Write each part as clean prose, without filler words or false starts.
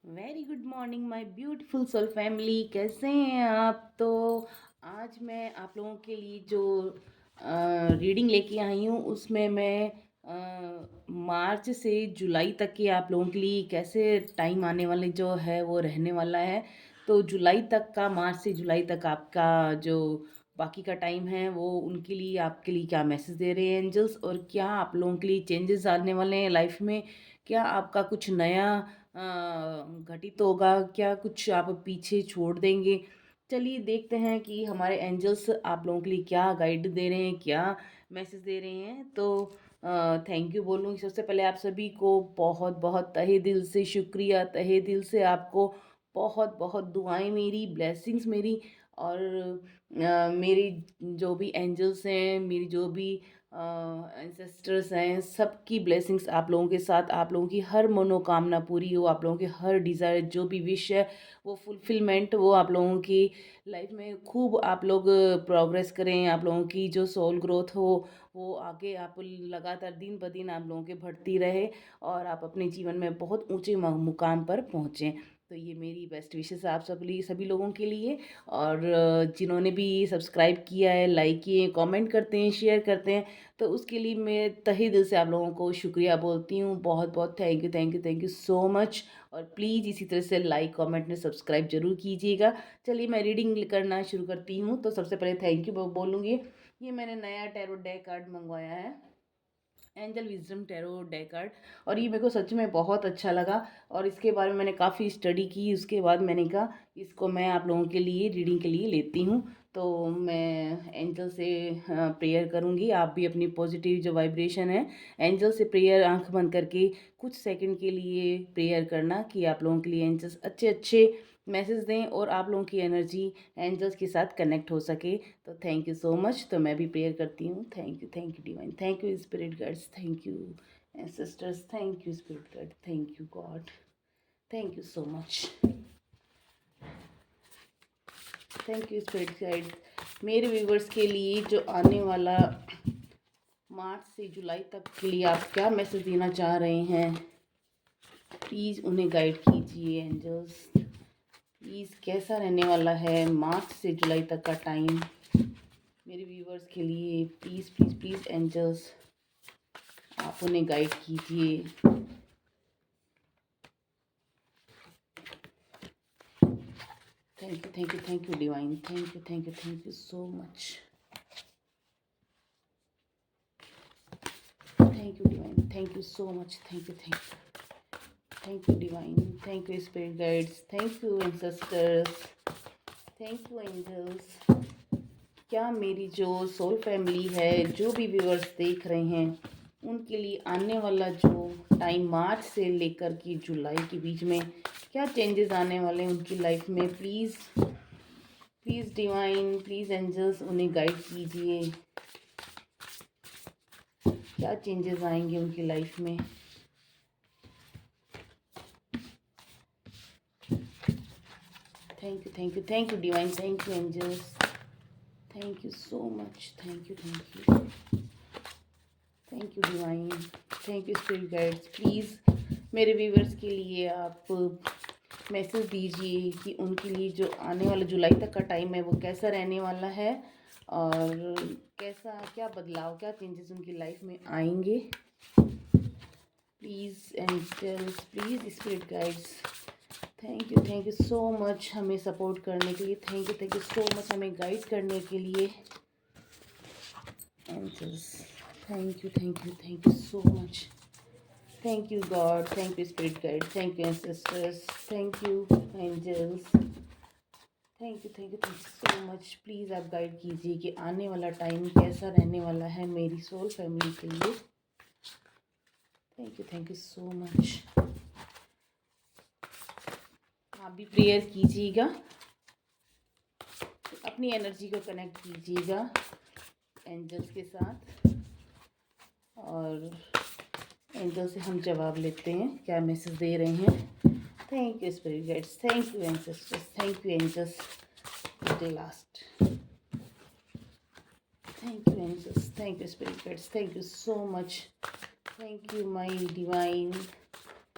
Very good morning my beautiful soul family, कैसे हैं आप। तो आज मैं आप लोगों के लिए जो रीडिंग लेके आई हूँ उसमें मैं मार्च से जुलाई तक के आप लोगों के लिए कैसे टाइम आने वाले जो है वो रहने वाला है। तो जुलाई तक का, मार्च से जुलाई तक आपका जो बाकी का टाइम है वो उनके लिए, आपके लिए क्या मैसेज दे रहे हैं एंजल्स, और क्या आप लोगों के लिए चेंजेस आने वाले हैं लाइफ में। क्या आपका कुछ नया घटित होगा, क्या कुछ आप पीछे छोड़ देंगे। चलिए देखते हैं कि हमारे एंजल्स आप लोगों के लिए क्या गाइड दे रहे हैं, क्या मैसेज दे रहे हैं। तो थैंक यू बोलूँगी सबसे पहले आप सभी को, बहुत बहुत तहे दिल से शुक्रिया, तहे दिल से आपको बहुत बहुत दुआएं मेरी, ब्लेसिंग्स मेरी। और मेरी जो भी एंजल्स हैं, मेरी जो भी एंसेस्टर्स हैं, सबकी ब्लेसिंग्स आप लोगों के साथ। आप लोगों की हर मनोकामना पूरी हो, आप लोगों के हर डिज़ायर जो भी विश है वो फुलफिलमेंट, वो आप लोगों की लाइफ में खूब आप लोग प्रोग्रेस करें। आप लोगों की जो सोल ग्रोथ हो वो आगे आप लगातार दिन ब दिन आप लोगों के बढ़ती रहे, और आप अपने जीवन में बहुत ऊंचे मुकाम पर पहुँचें। तो ये मेरी बेस्ट विशेस आप सभी लोगों के लिए। और जिन्होंने भी सब्सक्राइब किया है, लाइक किए, कमेंट करते हैं, शेयर करते हैं, तो उसके लिए मैं तहे दिल से आप लोगों को शुक्रिया बोलती हूँ। बहुत बहुत thank you, thank you, thank you so much. और प्लीज़ इसी तरह से लाइक, कमेंट में सब्सक्राइब जरूर कीजिएगा। चलिए मैं रीडिंग करना शुरू करती हूँ। तो सबसे पहले थैंक यू बोलूँगी। ये मैंने नया टैरो डेक कार्ड मंगवाया है, angel wisdom tarot deck card, और ये मेरे को सच में बहुत अच्छा लगा। और इसके बारे में मैंने काफ़ी स्टडी की, उसके बाद मैंने कहा इसको मैं आप लोगों के लिए रीडिंग के लिए लेती हूँ। तो मैं एंजल से प्रेयर करूँगी। आप भी अपनी पॉजिटिव जो वाइब्रेशन है, एंजल से प्रेयर, आंख बंद करके कुछ सेकंड के लिए प्रेयर करना कि आप लोगों के लिए एंजल्स अच्छे अच्छे मैसेज दें और आप लोगों की एनर्जी एंजल्स के साथ कनेक्ट हो सके। तो थैंक यू सो मच। तो मैं भी प्रेयर करती हूँ। Thank you divine, thank you spirit guides, thank you sisters, thank you spirit guide, thank you God, thank you so much, thank you spirit guide. मेरे viewers के लिए जो आने वाला मार्च से जुलाई तक के लिए आप क्या मैसेज देना चाह रहे हैं, प्लीज़ उन्हें गाइड कीजिए एंजल्स। प्लीज़ कैसा रहने वाला है मार्च से जुलाई तक का टाइम मेरे व्यूवर्स के लिए। प्लीज़ प्लीज़ प्लीज़ एंजल्स आप उन्हें गाइड कीजिए। Thank you divine, thank you so much. Thank you divine, thank you so much, thank you divine, thank you spirit guides, thank you ancestors, thank you angels. क्या मेरी जो soul family है, जो भी viewers देख रहे हैं, उनके लिए आने वाला जो टाइम मार्च से लेकर के जुलाई के बीच में क्या चेंजेस आने वाले हैं उनकी लाइफ में, please please divine, please angels उन्हें गाइड कीजिए। क्या चेंजेस आएंगे उनकी लाइफ में। Thank you divine, thank you angels, thank you so much, thank you divine, thank you spirit guides. Please मेरे व्यूवर्स के लिए आप मैसेज दीजिए कि उनके लिए जो आने वाला जुलाई तक का टाइम है वो कैसा रहने वाला है, और कैसा, क्या बदलाव, क्या चेंजेस उनकी लाइफ में आएंगे। Please angels, please spirit guides, thank you so much हमें सपोर्ट करने के लिए, थैंक यू सो मच हमें गाइड करने के लिए angels. Thank you so much, thank you God, thank you spirit guide, thank you ancestors, thank you angels, thank you so much. Please आप guide कीजिए कि आने वाला टाइम कैसा रहने वाला है मेरी सोल फैमिली के लिए। Thank you so much. आप भी प्रेयर कीजिएगा, अपनी एनर्जी को कनेक्ट कीजिएगा एंजल्स के साथ, और एंजल से हम जवाब लेते हैं क्या मैसेज दे रहे हैं। Thank you spirit guides, thank you ancestors, thank you angels the last, thank you angels, thank you spirit guides, thank you so much, thank you my divine,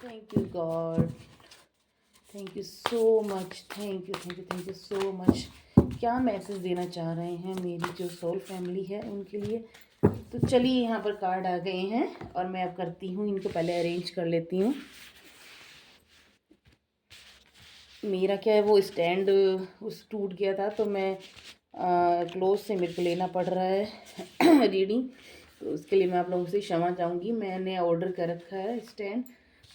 thank you God, thank you so much, thank you, thank you, thank you so much. क्या message देना चाह रहे हैं मेरी जो soul family है उनके लिए? तो चलिए, यहाँ पर कार्ड आ गए हैं और मैं अब करती हूँ, इनको पहले अरेंज कर लेती हूँ। मेरा क्या है, वो स्टैंड उस टूट गया था, तो मैं क्लोज से मेरे को लेना पड़ रहा है रीडिंग। तो उसके लिए मैं आप लोगों से क्षमा चाहूँगी। मैंने ऑर्डर कर रखा है स्टैंड,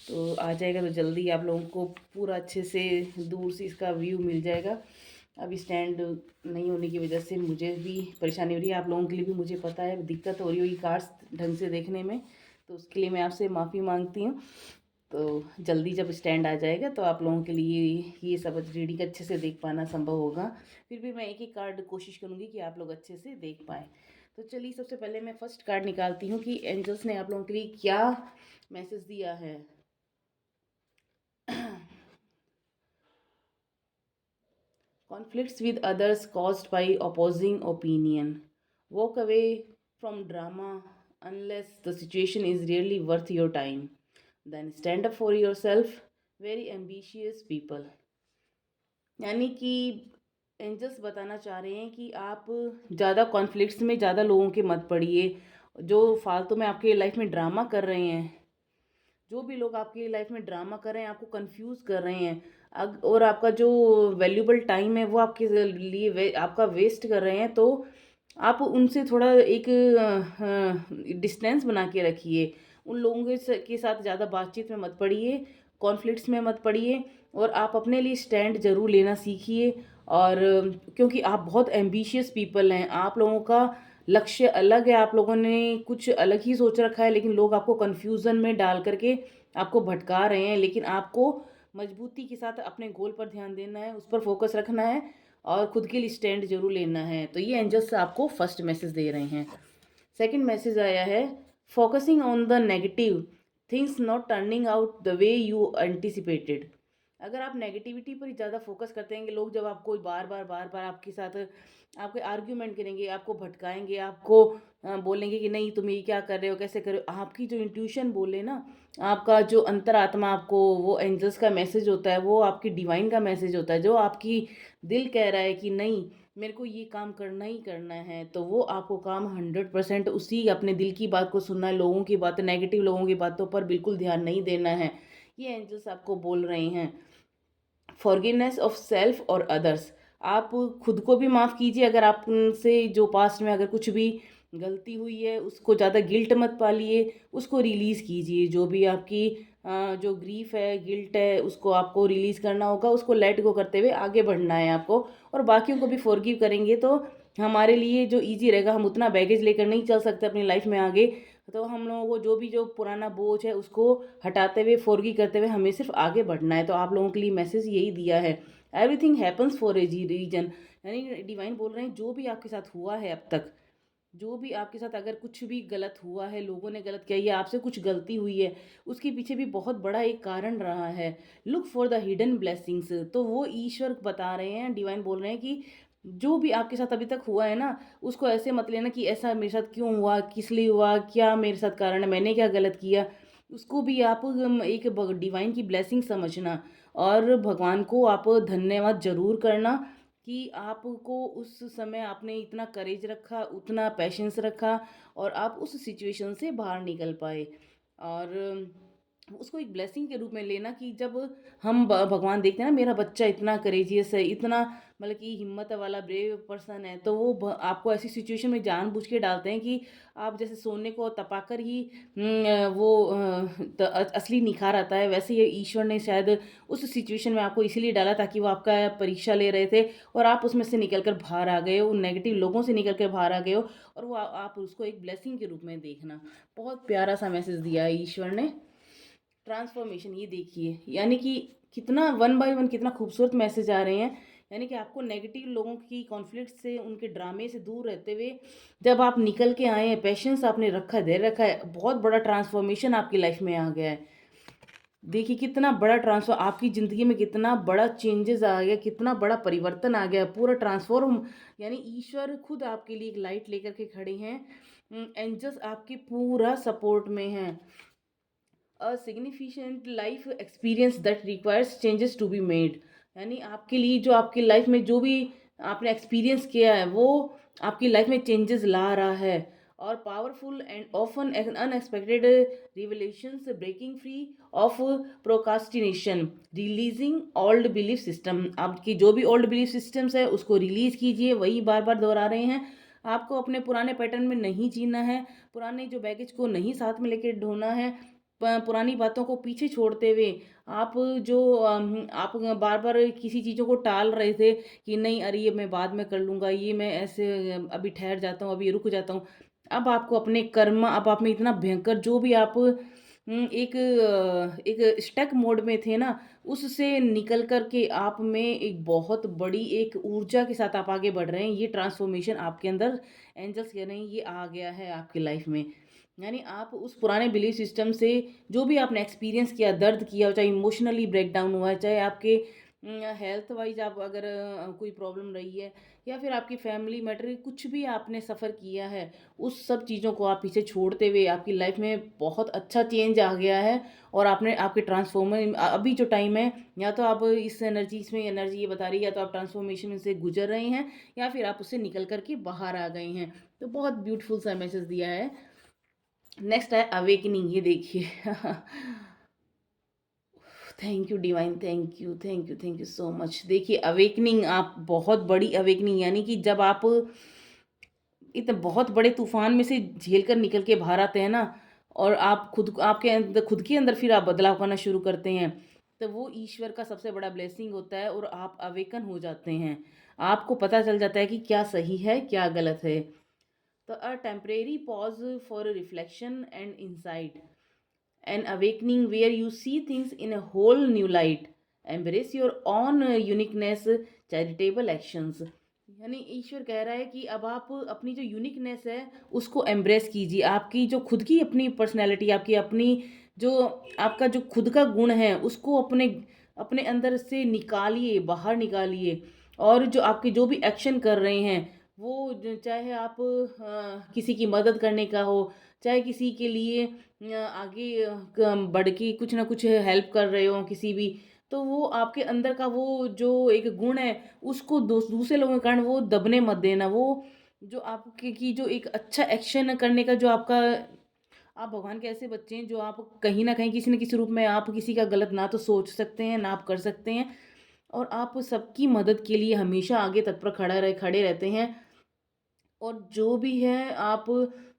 तो आ जाएगा तो जल्दी आप लोगों को पूरा अच्छे से दूर से इसका व्यू मिल जाएगा। अभी स्टैंड नहीं होने की वजह से मुझे भी परेशानी हो रही है, आप लोगों के लिए भी मुझे पता है दिक्कत हो रही होगी कार्ड्स ढंग से देखने में, तो उसके लिए मैं आपसे माफ़ी मांगती हूँ। तो जल्दी जब स्टैंड आ जाएगा तो आप लोगों के लिए ये सब रीडिंग अच्छे से देख पाना संभव होगा। फिर भी मैं एक एक कार्ड कोशिश करूँगी कि आप लोग अच्छे से देख पाएँ। तो चलिए, सबसे पहले मैं फर्स्ट कार्ड निकालती हूँ कि एंजल्स ने आप लोगों के लिए क्या मैसेज दिया है। Conflicts with others caused by opposing opinion. Walk away from drama unless the situation is really worth your time. Then stand up for yourself. Very ambitious people. यानी कि एंजल्स बताना चाह रहे हैं कि आप ज़्यादा कॉन्फ्लिक्ट्स में ज़्यादा लोगों के मत पड़िए। जो फालतू में आपके लाइफ में ड्रामा कर रहे हैं, जो भी लोग आपकी लाइफ में ड्रामा कर रहे हैं, आपको कंफ्यूज कर रहे हैं, और आपका जो वैल्यूबल टाइम है वो आपके लिए आपका वेस्ट कर रहे हैं, तो आप उनसे थोड़ा एक डिस्टेंस बना के रखिए। उन लोगों के साथ ज़्यादा बातचीत में मत पड़िए, कॉन्फ्लिक्ट्स में मत पड़िए, और आप अपने लिए स्टैंड ज़रूर लेना सीखिए। और क्योंकि आप बहुत एम्बिशियस पीपल हैं, आप लोगों का लक्ष्य अलग है, आप लोगों ने कुछ अलग ही सोच रखा है, लेकिन लोग आपको कन्फ्यूज़न में डाल करके आपको भटका रहे हैं। लेकिन आपको मजबूती के साथ अपने गोल पर ध्यान देना है, उस पर फोकस रखना है और खुद के लिए स्टैंड जरूर लेना है। तो ये एंजल्स आपको फर्स्ट मैसेज दे रहे हैं। सेकंड मैसेज आया है, focusing on the negative things not turning out the way you anticipated. अगर आप नेगेटिविटी पर ज़्यादा फोकस करते हैं, लोग जब आपको बार बार बार बार आपके साथ आपके आर्ग्यूमेंट करेंगे, आपको भटकाएंगे, आपको बोलेंगे कि नहीं तुम ये क्या कर रहे हो, कैसे कर रहे हो, आपकी जो इंट्यूशन बोले ना, आपका जो अंतरात्मा आपको, वो एंजल्स का मैसेज होता है, वो आपकी डिवाइन का मैसेज होता है, जो आपकी दिल कह रहा है कि नहीं मेरे को ये काम करना ही करना है, तो वो आपको काम 100% उसी अपने दिल की बात को सुनना है। लोगों की बात, नेगेटिव लोगों की बातों पर बिल्कुल ध्यान नहीं देना है। ये एंजल्स आपको बोल रहे हैं। फॉरगिवनेस ऑफ सेल्फ और अदर्स, आप खुद को भी माफ़ कीजिए। अगर आपसे जो पास्ट में अगर कुछ भी गलती हुई है, उसको ज़्यादा गिल्ट मत पालिए, उसको रिलीज़ कीजिए। जो भी आपकी जो ग्रीफ है, गिल्ट है, उसको आपको रिलीज़ करना होगा, उसको लेट गो करते हुए आगे बढ़ना है आपको। और बाकियों को भी फॉरगिव करेंगे तो हमारे लिए जो ईजी रहेगा। हम उतना बैगेज लेकर नहीं चल सकते अपनी लाइफ में आगे, तो हम लोगों को जो भी जो पुराना बोझ है उसको हटाते हुए, फॉरगिव करते हुए हमें सिर्फ आगे बढ़ना है। तो आप लोगों के लिए मैसेज यही दिया है। Everything happens for a reason, यानी डिवाइन बोल रहे हैं जो भी आपके साथ हुआ है अब तक, जो भी आपके साथ अगर कुछ भी गलत हुआ है, लोगों ने गलत किया या आपसे कुछ गलती हुई है, उसके पीछे भी बहुत बड़ा एक कारण रहा है। Look for the hidden blessings, तो वो ईश्वर बता रहे हैं, डिवाइन बोल रहे हैं कि जो भी आपके साथ अभी तक हुआ है ना, उसको ऐसे मत लेना कि ऐसा मेरे साथ क्यों हुआ, किस लिए हुआ, क्या मेरे साथ कारण है, मैंने क्या गलत किया। उसको भी आप एक डिवाइन की ब्लेसिंग समझना, और भगवान को आप धन्यवाद जरूर करना कि आपको उस समय आपने इतना करेज रखा, उतना पैशेंस रखा, और आप उस सिचुएशन से बाहर निकल पाए। और उसको एक ब्लेसिंग के रूप में लेना कि जब हम भगवान देखते हैं ना, मेरा बच्चा इतना करेजियस है, इतना मतलब कि हिम्मत वाला ब्रेव पर्सन है, तो वो आपको ऐसी सिचुएशन में जानबूझ के डालते हैं कि आप जैसे सोने को तपाकर ही वो असली निखार आता है, वैसे ये ईश्वर ने शायद उस सिचुएशन में आपको इसीलिए डाला ताकि वो आपका परीक्षा ले रहे थे, और आप उसमें से निकल कर बाहर आ गए हो, उन नेगेटिव लोगों से निकल कर बाहर आ गए हो, और वो आप उसको एक ब्लेसिंग के रूप में देखना। बहुत प्यारा सा मैसेज दिया है ईश्वर ने। ट्रांसफॉर्मेशन, ये देखिए, यानी कि कितना वन बाय वन कितना खूबसूरत मैसेज आ रहे हैं। यानी कि आपको नेगेटिव लोगों की कॉन्फ्लिक्ट से, उनके ड्रामे से दूर रहते हुए जब आप निकल के आए हैं, पेशेंस आपने रखा है, धैर्य रखा है, बहुत बड़ा ट्रांसफॉर्मेशन आपकी लाइफ में आ गया है। देखिए कितना बड़ा ट्रांसफर आपकी ज़िंदगी में, कितना बड़ा चेंजेस आ गया, कितना बड़ा परिवर्तन आ गया, पूरा ट्रांसफॉर्म। यानी ईश्वर खुद आपके लिए एक लाइट लेकर के खड़े हैं। एंजल्स आपके पूरा सपोर्ट में हैं। A significant life experience that requires changes to be made. यानी आपके लिए जो आपकी लाइफ में जो भी आपने एक्सपीरियंस किया है वो आपकी लाइफ में चेंजेस ला रहा है। और powerful and often unexpected revelations breaking free of procrastination, releasing old belief system. आपकी जो भी ओल्ड बिलीफ सिस्टम्स है उसको रिलीज कीजिए, वही बार बार दोहरा रहे हैं। आपको अपने पुराने पैटर्न में नहीं जीना है, पुराने जो बैगेज को नहीं साथ में लेके ढोना है। पुरानी बातों को पीछे छोड़ते हुए आप जो आप बार बार किसी चीज़ों को टाल रहे थे कि नहीं अरे ये मैं बाद में कर लूँगा, ये मैं ऐसे अभी ठहर जाता हूँ, अभी रुक जाता हूँ। अब आपको अपने कर्म, अब आप में इतना भयंकर जो भी आप एक स्टक मोड में थे ना, उससे निकल कर के आप में एक बहुत बड़ी एक ऊर्जा के साथ आप आगे बढ़ रहे हैं। ये ट्रांसफॉर्मेशन आपके अंदर एंजल्स कह रहे हैं ये आ गया है आपकी लाइफ में। यानी आप उस पुराने बिलीफ सिस्टम से जो भी आपने एक्सपीरियंस किया, दर्द किया, चाहे इमोशनली ब्रेकडाउन हुआ है, चाहे आपके हेल्थ वाइज आप अगर कोई प्रॉब्लम रही है, या फिर आपकी फैमिली मैटर कुछ भी आपने सफ़र किया है, उस सब चीज़ों को आप पीछे छोड़ते हुए आपकी लाइफ में बहुत अच्छा चेंज आ गया है। और आपने आपके ट्रांसफॉर्मर अभी जो टाइम है, या तो आप इस एनर्जी इसमें एनर्जी ये बता रही है, या तो आप ट्रांसफॉर्मेशन से गुजर रहे हैं, या फिर आप उससे निकल कर के बाहर आ गए हैं। तो बहुत ब्यूटीफुल सा मैसेज दिया है। नेक्स्ट है अवेकनिंग, ये देखिए। Thank you divine, thank you, thank you, thank you so much. देखिए अवेकनिंग, आप बहुत बड़ी अवेकनिंग, यानी कि जब आप इतने बहुत बड़े तूफान में से झेल कर निकल के बाहर आते हैं ना, और आप खुद आपके अंदर खुद के अंदर फिर आप बदलाव करना शुरू करते हैं, तो वो ईश्वर का सबसे बड़ा ब्लेसिंग होता है और आप अवेकन हो जाते हैं। आपको पता चल जाता है कि क्या सही है क्या गलत है। तो a temporary pause for reflection and insight, an awakening where you see things in a whole new light, embrace your own uniqueness, charitable actions। यानी ईश्वर कह रहा है कि अब आप अपनी जो यूनिकनेस है उसको एम्ब्रेस कीजिए। आपकी जो खुद की अपनी पर्सनैलिटी, आपकी अपनी जो आपका जो खुद का गुण है उसको अपने अपने अंदर से निकालिए, बाहर निकालिए। और जो आपके जो भी एक्शन कर रहे हैं वो चाहे आप किसी की मदद करने का हो, चाहे किसी के लिए आगे बढ़ के कुछ ना कुछ हेल्प कर रहे हो किसी भी, तो वो आपके अंदर का वो जो एक गुण है उसको दूसरे लोगों के कारण वो दबने मत देना। वो जो आपके की जो एक अच्छा एक्शन करने का जो आपका, आप भगवान के ऐसे बच्चे हैं जो आप कहीं ना कहीं किसी न किसी रूप में आप किसी का गलत ना तो सोच सकते हैं ना आप कर सकते हैं। और आप सबकी मदद के लिए हमेशा आगे तत्पर खड़े रहते हैं। और जो भी है आप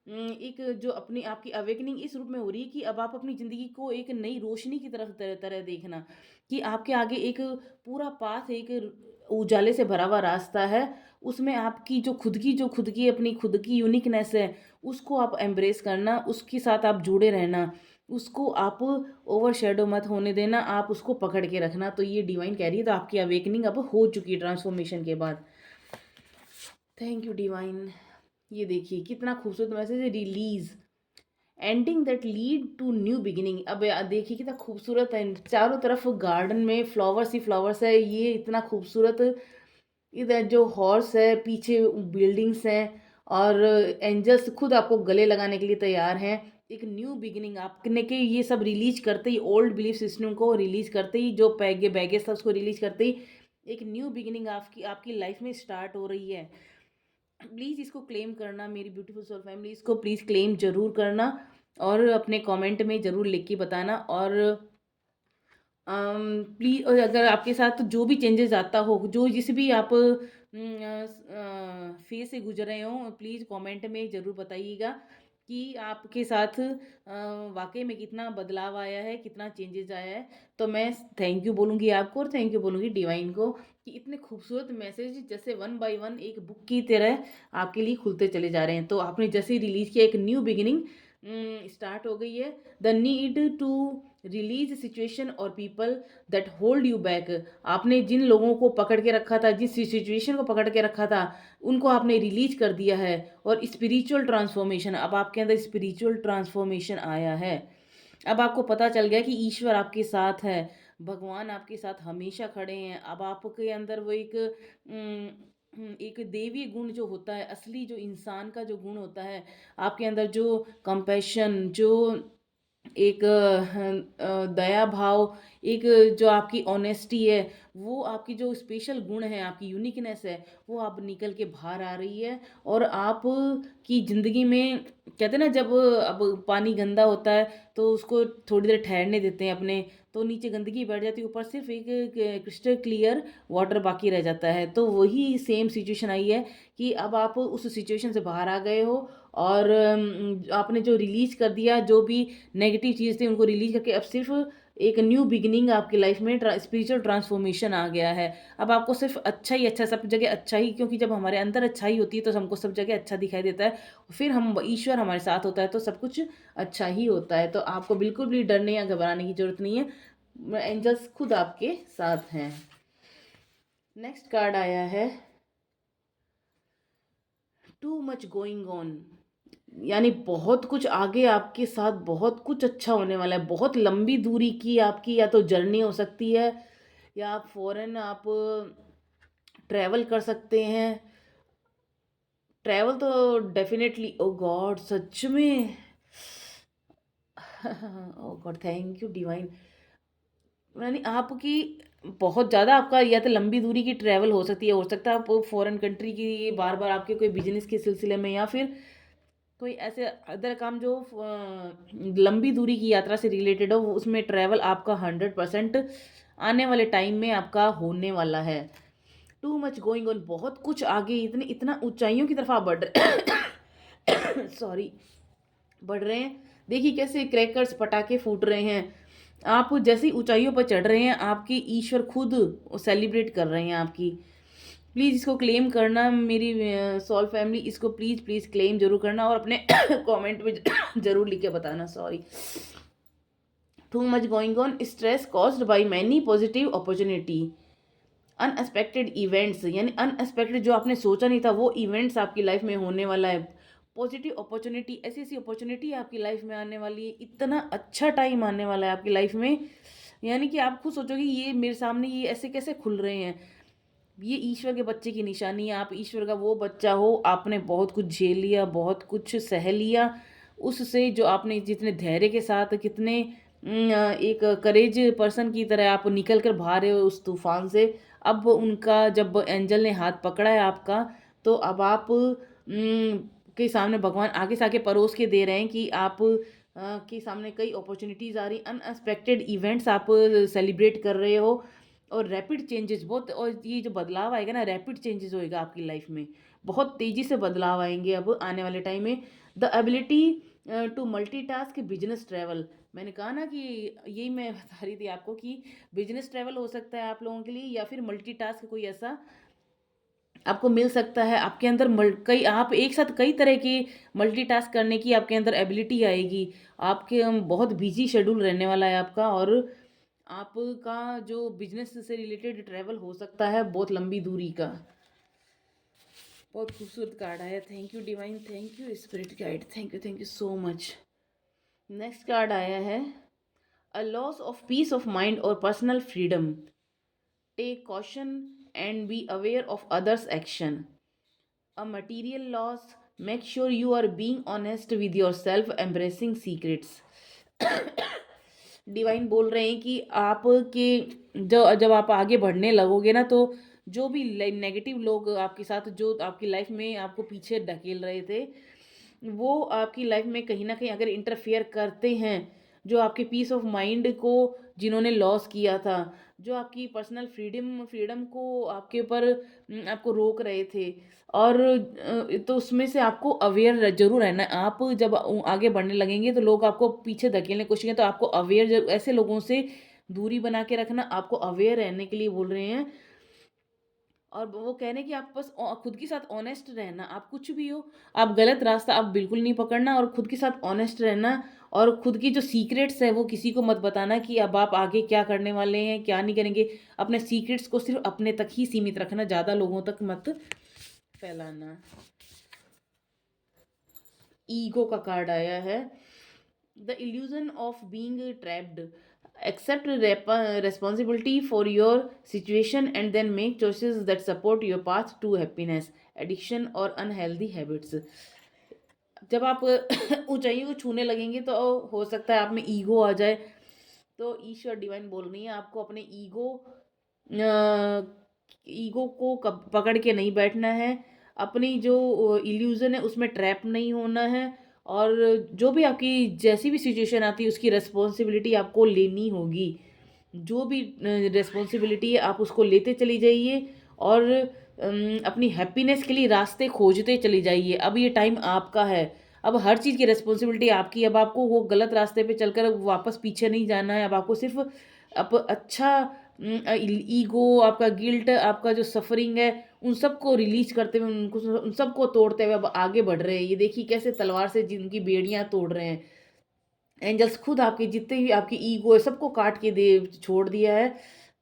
एक जो अपनी आपकी अवेकनिंग इस रूप में हो रही है कि अब आप अपनी ज़िंदगी को एक नई रोशनी की तरफ तरह तरह देखना, कि आपके आगे एक पूरा पाथ, एक उजाले से भरा हुआ रास्ता है। उसमें आपकी जो खुद की अपनी खुद की यूनिकनेस है उसको आप एम्ब्रेस करना, उसके साथ आप जुड़े रहना, उसको आप ओवर शेडो मत होने देना, आप उसको पकड़ के रखना। तो ये डिवाइन कह रही है, तो आपकी अवेकनिंग अब हो चुकी है ट्रांसफॉर्मेशन के बाद। Thank you divine. ये देखिए कितना खूबसूरत मैसेज है, release ending that lead to new beginning. अब देखिए कितना खूबसूरत है, चारों तरफ गार्डन में फ्लावर्स ही फ्लावर्स है, ये इतना खूबसूरत। इधर जो हॉर्स है, पीछे बिल्डिंग्स हैं, और एंजल्स खुद आपको गले लगाने के लिए तैयार हैं। एक न्यू बिगिनिंग आपने के ये सब रिलीज करते ही, ओल्ड बिलीफ सिस्टम को रिलीज करते ही, जो बैगेज था उसको रिलीज करते ही एक न्यू बिगिनिंग आपकी आपकी लाइफ में स्टार्ट हो रही है। प्लीज़ इसको क्लेम करना मेरी ब्यूटीफुल सोल फैमिली, इसको प्लीज़ क्लेम ज़रूर करना, और अपने कमेंट में ज़रूर लिख के बताना। और प्लीज़ अगर आपके साथ जो भी चेंजेस आता हो, जो जिस भी आप फेज़ से गुज़र रहे हों, प्लीज़ कमेंट में ज़रूर बताइएगा कि आपके साथ वाक़ई में कितना बदलाव आया है, कितना चेंजेस आया है। तो मैं थैंक यू बोलूँगी आपको, और थैंक यू बोलूँगी डिवाइन को कि इतने खूबसूरत मैसेज जैसे वन बाय वन एक बुक की तरह आपके लिए खुलते चले जा रहे हैं। तो आपने जैसे ही रिलीज़ किया, एक न्यू बिगिनिंग स्टार्ट हो गई है। The need to release situation और people that hold you back. आपने जिन लोगों को पकड़ के रखा था, जिस सिचुएशन को पकड़ के रखा था, उनको आपने रिलीज कर दिया है। और स्पिरिचुअल ट्रांसफॉर्मेशन, अब आपके अंदर स्पिरिचुअल ट्रांसफॉर्मेशन आया है। अब आपको पता चल गया कि ईश्वर आपके साथ है, भगवान आपके साथ हमेशा खड़े हैं। अब आपके अंदर वो एक देवी गुण जो होता है, असली जो इंसान का जो गुण होता है, आपके अंदर जो कंपैशन, जो एक दया भाव, एक जो आपकी ऑनेस्टी है, वो आपकी जो स्पेशल गुण है, आपकी यूनिकनेस है, वो अब निकल के बाहर आ रही है। और आप की ज़िंदगी में कहते हैं ना, जब अब पानी गंदा होता है तो उसको थोड़ी देर ठहरने देते हैं अपने, तो नीचे गंदगी बैठ जाती है, ऊपर सिर्फ एक क्रिस्टल क्लियर वाटर बाकी रह जाता है। तो वही सेम सिचुएशन आई है कि अब आप उस सिचुएशन से बाहर आ गए हो, और आपने जो रिलीज कर दिया, जो भी नेगेटिव चीज़ थी उनको रिलीज करके अब सिर्फ एक न्यू बिगिनिंग आपकी लाइफ में स्पिरिचुअल ट्रांसफॉर्मेशन आ गया है। अब आपको सिर्फ अच्छा ही अच्छा, सब जगह अच्छा ही, क्योंकि जब हमारे अंदर अच्छाई होती है तो हमको सब जगह अच्छा दिखाई देता है। फिर हम ईश्वर हमारे साथ होता है तो सब कुछ अच्छा ही होता है। तो आपको बिल्कुल भी डरने या घबराने की जरूरत नहीं है, एंजल्स खुद आपके साथ हैं। नेक्स्ट कार्ड आया है टू मच गोइंग ऑन, यानी बहुत कुछ आगे आपके साथ, बहुत कुछ अच्छा होने वाला है। बहुत लंबी दूरी की आपकी या तो जर्नी हो सकती है, या आप फॉरेन आप ट्रैवल कर सकते हैं। ट्रैवल तो डेफिनेटली, ओ गॉड सच में ओ गॉड थैंक यू डिवाइन। यानी आपकी बहुत ज़्यादा आपका या तो लंबी दूरी की ट्रैवल हो सकती है, हो सकता है आप फॉरेन कंट्री की बार बार आपके कोई बिजनेस के सिलसिले में, या फिर कोई ऐसे अदर काम जो लंबी दूरी की यात्रा से रिलेटेड हो, उसमें ट्रैवल आपका 100% आने वाले टाइम में आपका होने वाला है। टू मच गोइंग ऑन, बहुत कुछ आगे, इतने इतना ऊंचाइयों की तरफ आप बढ़ रहे सॉरी, बढ़ रहे हैं। देखिए कैसे क्रैकर्स पटाखे फूट रहे हैं। आप जैसी ऊंचाइयों पर चढ़ रहे हैं, आपकी ईश्वर खुद सेलिब्रेट कर रहे हैं आपकी। प्लीज़ इसको क्लेम करना मेरी सॉल फैमिली, इसको प्लीज़ प्लीज़ क्लेम जरूर करना, और अपने कमेंट में जरूर लिख के बताना। Sorry. Too much going on, stress caused by many positive opportunity, unexpected events, यानी अनएक्सपेक्टेड जो आपने सोचा नहीं था वो इवेंट्स आपकी लाइफ में होने वाला है। पॉजिटिव अपॉर्चुनिटी, ऐसी ऐसी अपॉर्चुनिटी आपकी लाइफ में आने वाली है, इतना अच्छा टाइम आने वाला है आपकी लाइफ में, यानी कि आप खुद सोचोगे ये मेरे सामने ये ऐसे कैसे खुल रहे हैं। ये ईश्वर के बच्चे की निशानी है। आप ईश्वर का वो बच्चा हो, आपने बहुत कुछ झेल लिया, बहुत कुछ सह लिया, उससे जो आपने जितने धैर्य के साथ, कितने एक करेज पर्सन की तरह आप निकल कर बाहर रहे हो उस तूफान से। अब उनका जब एंजल ने हाथ पकड़ा है आपका, तो अब आप के सामने भगवान आगे से आगे परोस के दे रहे हैं कि आप के सामने कई अपॉर्चुनिटीज़ आ रही, अनएक्सपेक्टेड इवेंट्स आप सेलिब्रेट कर रहे हो, और रैपिड चेंजेस बहुत, और ये जो बदलाव आएगा ना, रैपिड चेंजेस होएगा आपकी लाइफ में, बहुत तेज़ी से बदलाव आएंगे अब आने वाले टाइम में। The ability to multitask business travel, मैंने कहा ना कि यही मैं बता रही थी आपको कि बिजनेस ट्रैवल हो सकता है आप लोगों के लिए, या फिर मल्टीटास्क कोई ऐसा आपको मिल सकता है। आपके अंदर कई, आप एक साथ कई तरह की मल्टीटास्क करने की आपके अंदर एबिलिटी आएगी। आपके बहुत बिजी शेड्यूल रहने वाला है आपका, और आपका जो बिजनेस से रिलेटेड ट्रैवल हो सकता है बहुत लंबी दूरी का। बहुत खूबसूरत कार्ड आया, thank you divine, thank you spirit guide, thank you so much. Next card आया है a loss of peace of mind और personal freedom, take caution and be aware of others action, a material loss, make sure you are being honest with yourself, embracing secrets। Divine बोल रहे हैं कि आपके जो जब आप आगे बढ़ने लगोगे ना, तो जो भी नेगेटिव लोग आपके साथ, जो आपकी लाइफ में आपको पीछे ढकेल रहे थे, वो आपकी लाइफ में कहीं ना कहीं अगर इंटरफेयर करते हैं, जो आपके पीस ऑफ माइंड को जिन्होंने लॉस किया था, जो आपकी पर्सनल फ्रीडम फ्रीडम को आपके ऊपर आपको रोक रहे थे, और तो उसमें से आपको अवेयर जरूर रहना है। आप जब आगे बढ़ने लगेंगे तो लोग आपको पीछे धकेलने की कोशिश करें, तो आपको अवेयर, ऐसे लोगों से दूरी बना के रखना, आपको अवेयर रहने के लिए बोल रहे हैं। और वो कह रहे हैं कि आप बस खुद के साथ ऑनेस्ट रहना, आप कुछ भी हो, आप गलत रास्ता आप बिल्कुल नहीं पकड़ना, और खुद के साथ ऑनेस्ट रहना, और खुद की जो सीक्रेट्स है वो किसी को मत बताना कि अब आप आगे क्या करने वाले हैं क्या नहीं करेंगे। अपने सीक्रेट्स को सिर्फ अपने तक ही सीमित रखना, ज़्यादा लोगों तक मत फैलाना। ईगो का कार्ड आया है the illusion of being trapped, accept responsibility for your situation and then make choices that support your path to happiness, addiction or unhealthy habits। जब आप ऊँचाइयों को छूने लगेंगे तो हो सकता है आप में ईगो आ जाए। तो ईश्वर डिवाइन बोल रही हैं आपको अपने ईगो को कब पकड़ के नहीं बैठना है। अपनी जो इल्यूज़न है उसमें ट्रैप नहीं होना है, और जो भी आपकी जैसी भी सिचुएशन आती है उसकी रिस्पॉन्सिबिलिटी आपको लेनी होगी। जो भी रिस्पॉन्सिबिलिटी है आप उसको लेते चली जाइए, और अपनी हैप्पीनेस के लिए रास्ते खोजते चली जाइए। अब ये टाइम आपका है। अब हर चीज़ की रिस्पॉन्सिबिलिटी आपकी है। अब आपको वो गलत रास्ते पे चलकर वापस पीछे नहीं जाना है। अब आपको सिर्फ़ अच्छा ईगो, आपका गिल्ट, आपका जो सफ़रिंग है, उन सबको रिलीज़ करते हुए, उनको उन सबको तोड़ते हुए अब आगे बढ़ रहे हैं। ये देखिए कैसे तलवार से जिनकी बेड़ियाँ तोड़ रहे हैं। एंजल्स खुद आपके जितने भी आपकी ईगो है सबको काट के दे छोड़ दिया है,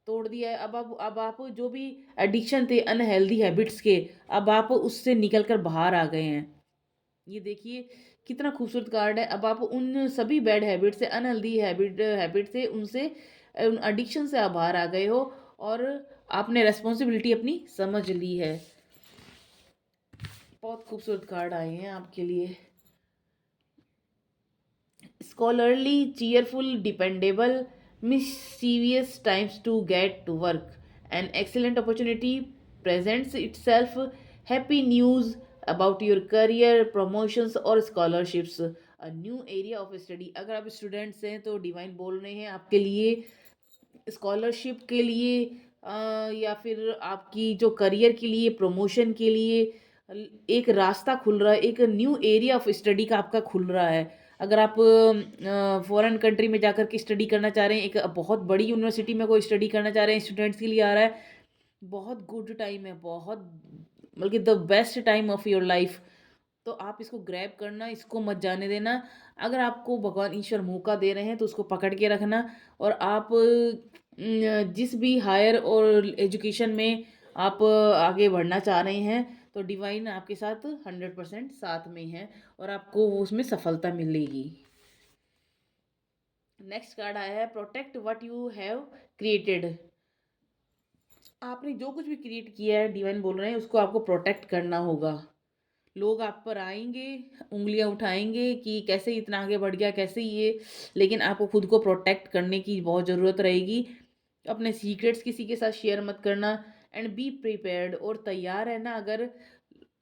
तोड़ दिया है। अब आप जो भी एडिक्शन थे अनहेल्दी हैबिट्स के, अब आप उससे निकल कर बाहर आ गए हैं। ये देखिए कितना खूबसूरत कार्ड है। अब आप उन सभी बैड हैबिट से, अनहेल्दी हैबिट से, उनसे उन एडिक्शन से आप बाहर आ गए हो, और आपने रिस्पॉन्सिबिलिटी अपनी समझ ली है। बहुत खूबसूरत कार्ड आए हैं आपके लिए। Scholarly, cheerful, dependable, mischievous times to get to work. An excellent opportunity presents itself. Happy news about your career, promotions और scholarships. A new area of study. अगर आप स्टूडेंट्स हैं तो डिवाइन बोल रहे हैं आपके लिए स्कॉलरशिप के लिए, या फिर आपकी जो करियर के लिए, प्रमोशन के लिए एक रास्ता खुल रहा है, एक न्यू एरिया ऑफ स्टडी का आपका खुल रहा है। अगर आप फॉरेन कंट्री में जाकर के स्टडी करना चाह रहे हैं, एक बहुत बड़ी यूनिवर्सिटी में कोई स्टडी करना चाह रहे हैं, स्टूडेंट्स के लिए आ रहा है, बहुत गुड टाइम है, बहुत बल्कि the best time of your life. तो आप इसको ग्रैब करना, इसको मत जाने देना। अगर आपको भगवान ईश्वर मौका दे रहे हैं तो उसको पकड़ के रखना, और आप जिस भी हायर और एजुकेशन में आप आगे बढ़ना चाह रहे हैं तो डिवाइन आपके साथ 100% साथ में है, और आपको वो उसमें सफलता मिलेगी। नेक्स्ट कार्ड आया है protect what you have created. आपने जो कुछ भी क्रिएट किया है, डिवाइन बोल रहे हैं उसको आपको प्रोटेक्ट करना होगा। लोग आप पर आएंगे, उंगलियां उठाएंगे कि कैसे इतना आगे बढ़ गया, कैसे ये, लेकिन आपको खुद को प्रोटेक्ट करने की बहुत ज़रूरत रहेगी। अपने सीक्रेट्स किसी के साथ शेयर मत करना, एंड बी प्रिपेयर्ड, और तैयार है ना अगर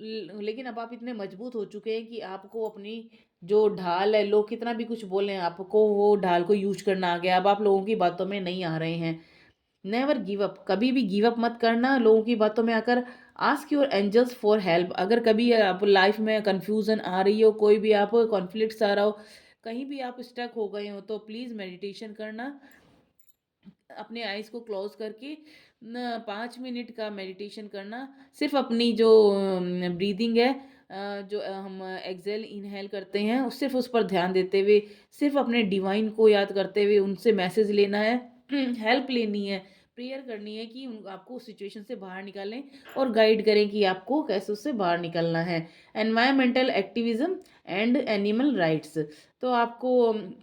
लेकिन अब आप इतने मजबूत हो चुके हैं कि आपको अपनी जो ढाल है, लोग कितना भी कुछ बोलें, आपको वो ढाल को यूज करना आ गया। अब आप लोगों की बातों में नहीं आ रहे हैं। नेवर गिव अप, कभी भी गिव अप मत करना लोगों की बातों में आकर। Ask your angels for help. अगर कभी आप लाइफ में कंफ्यूजन आ रही हो, कोई भी आप कॉन्फ्लिक्ट्स आ रहा हो, कहीं भी आप स्टक हो गए हो, तो प्लीज़ मेडिटेशन करना। अपने आइज़ को क्लोज करके न 5 मिनट का मेडिटेशन करना। सिर्फ अपनी जो ब्रीदिंग है, जो हम एक्सेल इनहेल करते हैं, उस सिर्फ उस पर ध्यान देते हुए, सिर्फ अपने डिवाइन को याद करते हुए उनसे मैसेज लेना है, हेल्प लेनी है, प्रेयर करनी है कि आपको उस सिचुएशन से बाहर निकालें और गाइड करें कि आपको कैसे उससे बाहर निकलना है। Environmental activism and animal rights. तो आपको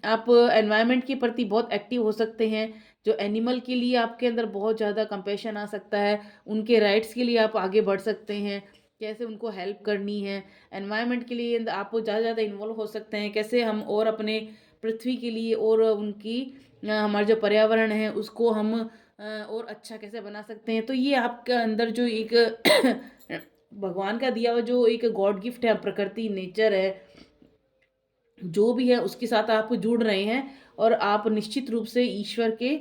आप एनवायरनमेंट के प्रति बहुत एक्टिव हो सकते हैं। जो एनिमल के लिए आपके अंदर बहुत ज़्यादा कंपैशन आ सकता है, उनके राइट्स के लिए आप आगे बढ़ सकते हैं, कैसे उनको हेल्प करनी है। एनवायरनमेंट के लिए आप ज़्यादा ज़्यादा इन्वॉल्व हो सकते हैं, कैसे हम और अपने पृथ्वी के लिए और उनकी हमारा जो पर्यावरण है उसको हम और अच्छा कैसे बना सकते हैं। तो ये आपके अंदर जो एक भगवान का दिया हुआ जो एक गॉड गिफ्ट है, प्रकृति, नेचर है, जो भी है उसके साथ आप जुड़ रहे हैं, और आप निश्चित रूप से ईश्वर के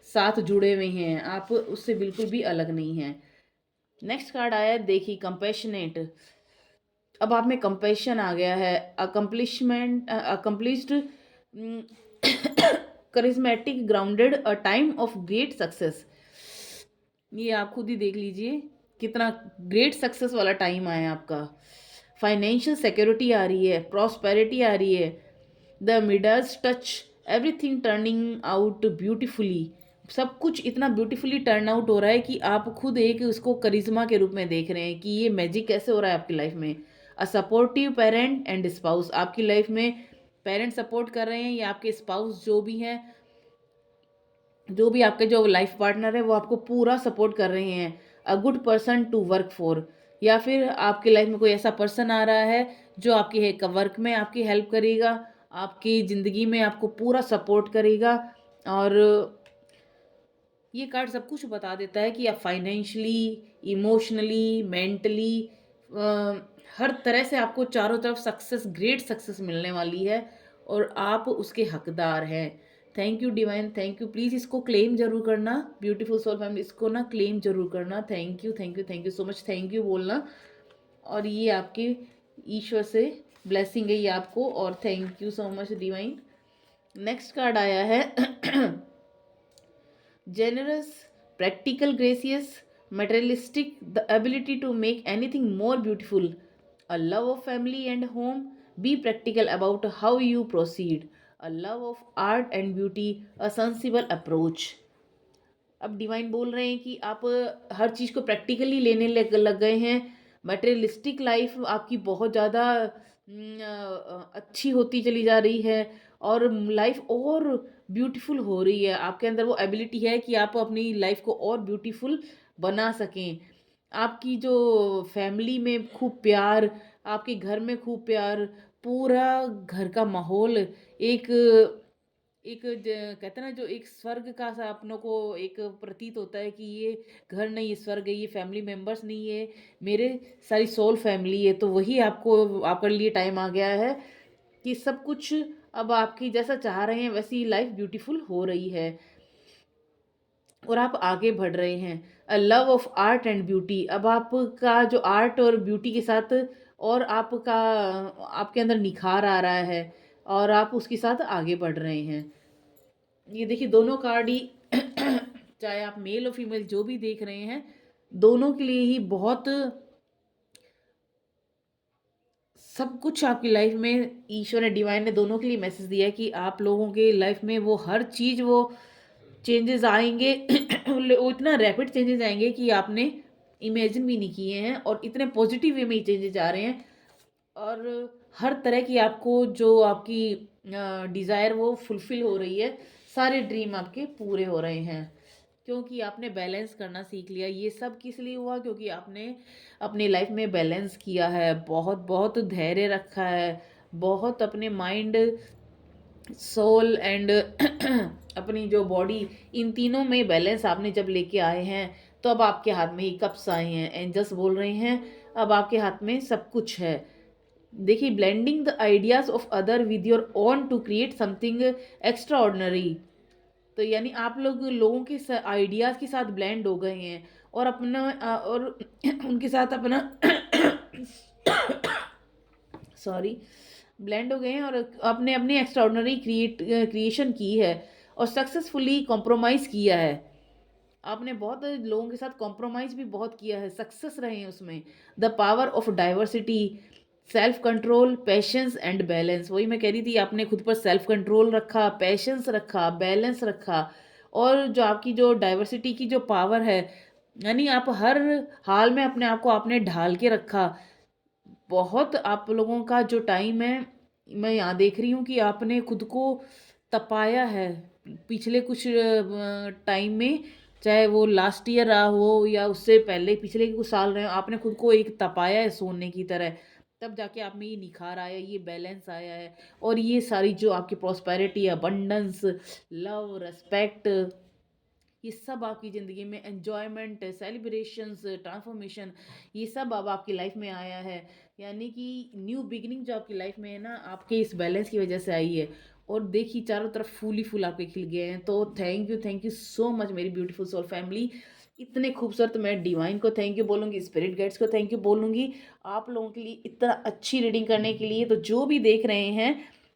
साथ जुड़े हुए हैं, आप उससे बिल्कुल भी अलग नहीं हैं। नेक्स्ट कार्ड आया है देखिए कंपैशनेट। अब आप में कंपैशन आ गया है। Accomplishment, accomplished, charismatic, grounded, a time of great success. ये आप खुद ही देख लीजिए कितना ग्रेट सक्सेस वाला टाइम आया है आपका। फाइनेंशियल सिक्योरिटी आ रही है, प्रॉस्पेरिटी आ रही है, the Midas touch, everything turning out beautifully. सब कुछ इतना ब्यूटीफुली टर्न आउट हो रहा है कि आप खुद एक उसको करिश्मा के रूप में देख रहे हैं कि ये मैजिक कैसे हो रहा है आपकी लाइफ में। A supportive parent and spouse, आपकी लाइफ में पेरेंट सपोर्ट कर रहे हैं, या आपके स्पाउस जो भी हैं, जो भी आपके जो लाइफ पार्टनर है वो आपको पूरा सपोर्ट कर रहे हैं। A good person to work for, या फिर आपकी लाइफ में कोई ऐसा पर्सन आ रहा है जो आपके है वर्क में आपकी हेल्प करेगा, आपकी ज़िंदगी में आपको पूरा सपोर्ट करेगा। और ये कार्ड सब कुछ बता देता है कि आप फाइनेंशियली, इमोशनली, मेंटली हर तरह से आपको चारों तरफ सक्सेस, ग्रेट सक्सेस मिलने वाली है और आप उसके हकदार हैं। Thank you divine, thank you. Please इसको क्लेम ज़रूर करना, ब्यूटीफुल सोल फैमिली, इसको ना क्लेम ज़रूर करना। Thank you, thank you, thank you so much, thank you बोलना। और ये आपके ईश्वर से ब्लेसिंग है ये आपको, और thank you so much divine. Next card आया है generous, practical, gracious, materialistic, the ability to make anything more beautiful, a love of family and home, be practical about how you proceed, a love of art and beauty, a sensible approach। अब divine बोल रहे हैं कि आप हर चीज़ को practically लेने लग गए हैं। मटेरियलिस्टिक लाइफ आपकी बहुत ज़्यादा अच्छी होती चली जा रही है और लाइफ और ब्यूटीफुल हो रही है। आपके अंदर वो एबिलिटी है कि आप अपनी लाइफ को और ब्यूटीफुल बना सकें। आपकी जो फैमिली में खूब प्यार, आपके घर में खूब प्यार, पूरा घर का माहौल एक एक कहते हैं ना, जो एक स्वर्ग का सा अपनों को एक प्रतीत होता है कि ये घर नहीं, ये स्वर्ग है, ये फैमिली मेंबर्स नहीं है, मेरे सारी सोल फैमिली है। तो वही आपको आपके लिए टाइम आ गया है कि सब कुछ अब आपकी जैसा चाह रहे हैं वैसी लाइफ ब्यूटीफुल हो रही है और आप आगे बढ़ रहे हैं। A love of art and beauty, अब आपका जो आर्ट और ब्यूटी के साथ और आपका आपके अंदर निखार आ रहा है और आप उसके साथ आगे बढ़ रहे हैं। ये देखिए दोनों कार्ड ही चाहे आप मेल और फीमेल जो भी देख रहे हैं, दोनों के लिए ही बहुत सब कुछ आपकी लाइफ में ईश्वर ने, डिवाइन ने दोनों के लिए मैसेज दिया है कि आप लोगों के लाइफ में वो हर चीज़, वो चेंजेस आएंगे वो इतना रैपिड चेंजेस आएंगे कि आपने इमेजिन भी नहीं किए हैं और इतने पॉजिटिव वे में ही चेंजेस आ रहे हैं। और हर तरह की आपको जो आपकी डिज़ायर वो फुलफ़िल हो रही है, सारे ड्रीम आपके पूरे हो रहे हैं क्योंकि आपने बैलेंस करना सीख लिया। ये सब किस लिए हुआ? क्योंकि आपने अपनी लाइफ में बैलेंस किया है, बहुत बहुत धैर्य रखा है, बहुत अपने माइंड, सोल एंड अपनी जो बॉडी, इन तीनों में बैलेंस आपने जब लेके आए हैं तो अब आपके हाथ में ही कप्स आए हैं। एंजल्स बोल रहे हैं अब आपके हाथ में सब कुछ है। देखिए, blending the ideas of other with your own to create something extraordinary. तो यानी आप लोग लोगों के आइडियाज के साथ ब्लेंड हो गए हैं और अपना और उनके साथ अपना सॉरी ब्लेंड हो गए हैं और आपने अपनी एक्स्ट्राऑर्डिनरी क्रिएशन की है और सक्सेसफुली कॉम्प्रोमाइज़ किया है। आपने बहुत लोगों के साथ कॉम्प्रोमाइज़ भी बहुत किया है, सक्सेस रहे हैं उसमें। The power of diversity, self control, patience and balance, वही मैं कह रही थी, आपने खुद पर सेल्फ कंट्रोल रखा, पेशेंस रखा, बैलेंस रखा और जो आपकी जो डाइवर्सिटी की जो पावर है, यानी आप हर हाल में अपने आप को आपने ढाल के रखा। बहुत आप लोगों का जो टाइम है, मैं यहाँ देख रही हूँ कि आपने खुद को तपाया है पिछले कुछ टाइम में, चाहे वो लास्ट ईयर रहा हो या उससे पहले पिछले कुछ साल रहे हो, आपने खुद को एक तपाया है सोने की तरह। तब जाके आप में ये निखार आया, ये बैलेंस आया है और ये सारी जो आपकी प्रॉस्पेरिटी, अबंडेंस, लव, रिस्पेक्ट, ये सब आपकी ज़िंदगी में एन्जॉयमेंट, सेलिब्रेशंस, ट्रांसफॉर्मेशन, ये सब अब आपकी लाइफ में आया है। यानी कि न्यू बिगिनिंग जो आपकी लाइफ में है ना, आपके इस बैलेंस की वजह से आई है। और देखिए चारों तरफ फूल ही फूल आपके खिल गए हैं। तो थैंक यू सो मच मेरी ब्यूटीफुल सोल फैमिली। इतने खूबसूरत, मैं डिवाइन को थैंक यू बोलूँगी, स्पिरिट गाइड्स को थैंक यू बोलूँगी, आप लोगों के लिए इतना अच्छी रीडिंग करने के लिए। तो जो भी देख रहे हैं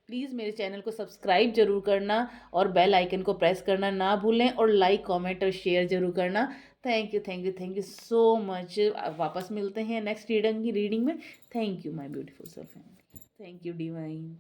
प्लीज़ मेरे चैनल को सब्सक्राइब जरूर करना और बेल आइकन को प्रेस करना ना भूलें और लाइक, कमेंट और शेयर जरूर करना। Thank you so much. वापस मिलते हैं नेक्स्ट रीडिंग में। Thank you my beautiful soul family, thank you divine.